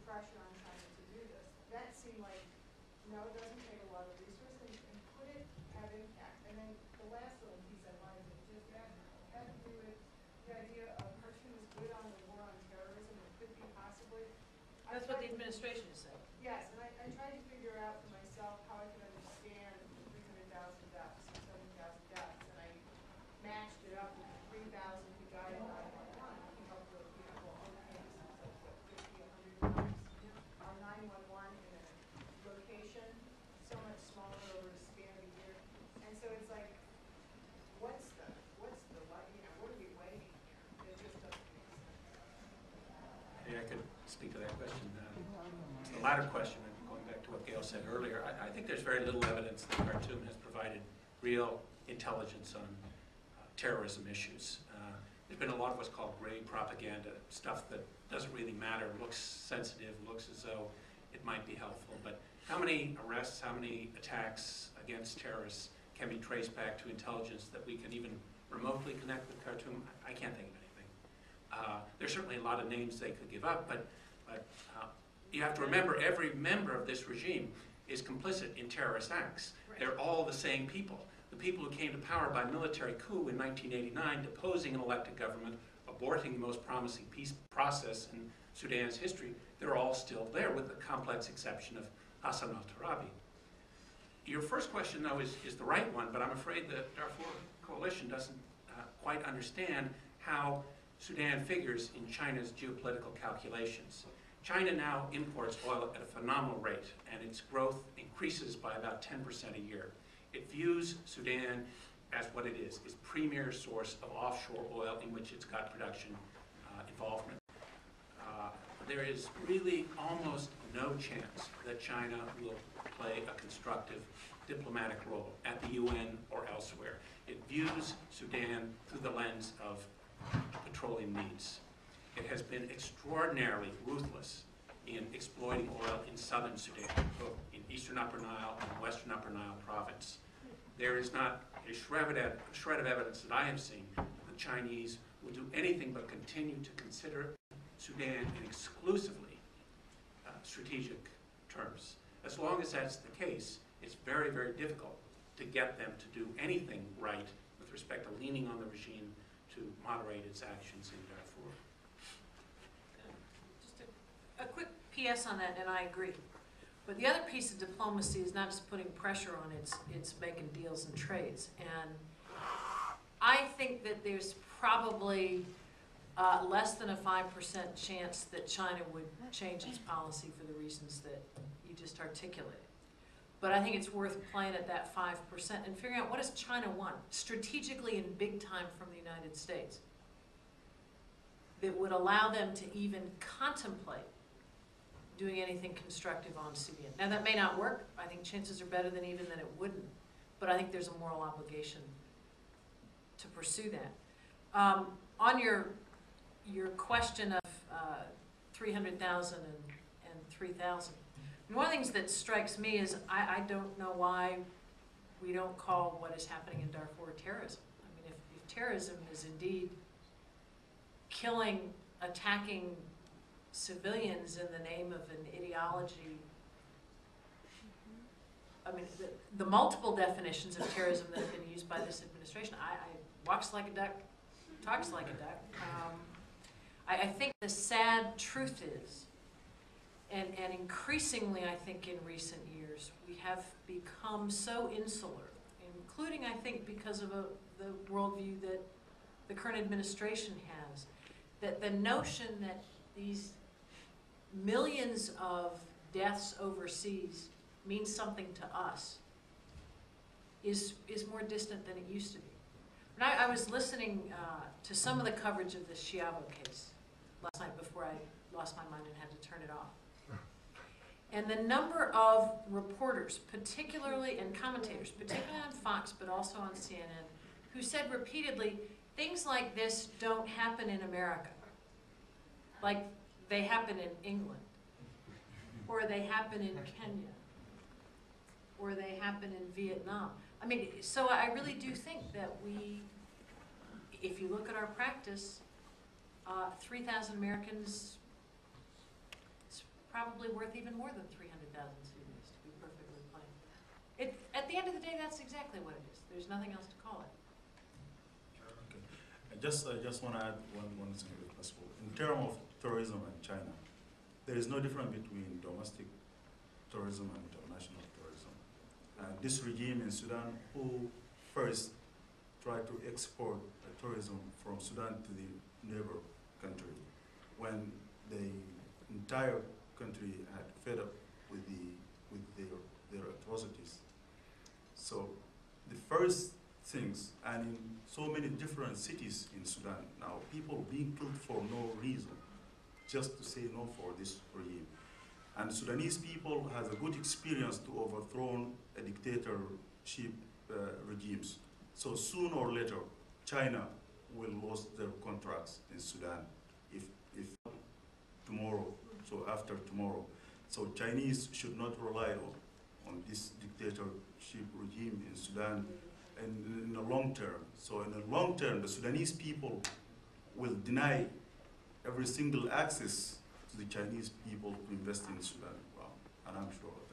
pressure on China to do this. That seemed like, no, it doesn't take a lot of resources, and could it have impact? And then the last little piece I wanted to just add had to do with the idea of Khartoum is good on the war on terrorism. It could be possibly. That's what the administration is saying. Yes, and I tried to figure out for myself how I could understand 300,000 deaths or 70,000 deaths, and I matched it up with the 3,000 who died in 911. Came up with, okay, this is like what, 50, 100 times. Our 911 in a location so much smaller over the span of a year, and so it's like, what are we waiting here? It just doesn't make sense. Hey, I could speak to that question. The latter question, and going back to what Gail said earlier, I think there's very little evidence that Khartoum has provided real intelligence on terrorism issues. There's been a lot of what's called gray propaganda, stuff that doesn't really matter, looks sensitive, looks as though it might be helpful. But how many arrests, how many attacks against terrorists can be traced back to intelligence that we can even remotely connect with Khartoum? I can't think of anything. There's certainly a lot of names they could give up, but you have to remember every member of this regime is complicit in terrorist acts. Right. They're all the same people. The people who came to power by military coup in 1989, deposing an elected government, aborting the most promising peace process in Sudan's history, they're all still there, with the complex exception of Hassan al-Turabi. Your first question, though, is the right one, but I'm afraid the Darfur Coalition doesn't quite understand how Sudan figures in China's geopolitical calculations. China now imports oil at a phenomenal rate, and its growth increases by about 10% a year. It views Sudan as what it is, its premier source of offshore oil in which it's got production involvement. There is really almost no chance that China will play a constructive diplomatic role at the UN or elsewhere. It views Sudan through the lens of petroleum needs. It has been extraordinarily ruthless in exploiting oil in southern Sudan, both in eastern Upper Nile and western Upper Nile province. There is not a shred of evidence that I have seen that the Chinese will do anything but continue to consider Sudan in exclusively strategic terms. As long as that's the case, it's very, very difficult to get them to do anything right with respect to leaning on the regime to moderate its actions in Darfur. Just a quick PS on that, and I agree. But the other piece of diplomacy is not just putting pressure on, it's making deals and trades. And I think that there's probably less than a 5% chance that China would change its policy for the reasons that you just articulated. But I think it's worth playing at that 5% and figuring out what does China want strategically and big time from the United States that would allow them to even contemplate doing anything constructive on Sudan. Now that may not work. I think chances are better than even that it wouldn't. But I think there's a moral obligation to pursue that. On your question of 300,000 and 3,000, one of the things that strikes me is I don't know why we don't call what is happening in Darfur terrorism. I mean, if terrorism is indeed killing, attacking civilians in the name of an ideology, I mean, the multiple definitions of terrorism that have been used by this administration, I walks like a duck, talks like a duck. I think the sad truth is, and increasingly I think in recent years, we have become so insular, including I think because of the worldview that the current administration has, that the notion that these millions of deaths overseas means something to us is more distant than it used to be. And I was listening to some of the coverage of the Chiavo case last night before I lost my mind and had to turn it off. And the number of reporters, particularly, and commentators, particularly on Fox, but also on CNN, who said repeatedly, things like this don't happen in America. Like they happen in England, or they happen in Kenya, or they happen in Vietnam. I mean, so I really do think that if you look at our practice, 3,000 Americans, probably worth even more than 300,000 Sudanese, to be perfectly plain. At the end of the day, that's exactly what it is. There's nothing else to call it. Okay. I just want to add one thing if possible. In terms of terrorism and China, there is no difference between domestic terrorism and international terrorism. This regime in Sudan, who first tried to export tourism from Sudan to the neighbor country, when the entire country had fed up with their atrocities. So the first things, and in so many different cities in Sudan now, people being killed for no reason, just to say no for this regime. And Sudanese people has a good experience to overthrow a dictatorship regimes. So sooner or later, China will lose their contracts in Sudan, if tomorrow, so after tomorrow. So Chinese should not rely on this dictatorship regime in Sudan in the long term. So in the long term, the Sudanese people will deny every single access to the Chinese people to invest in Sudan. Well, and I'm sure of that.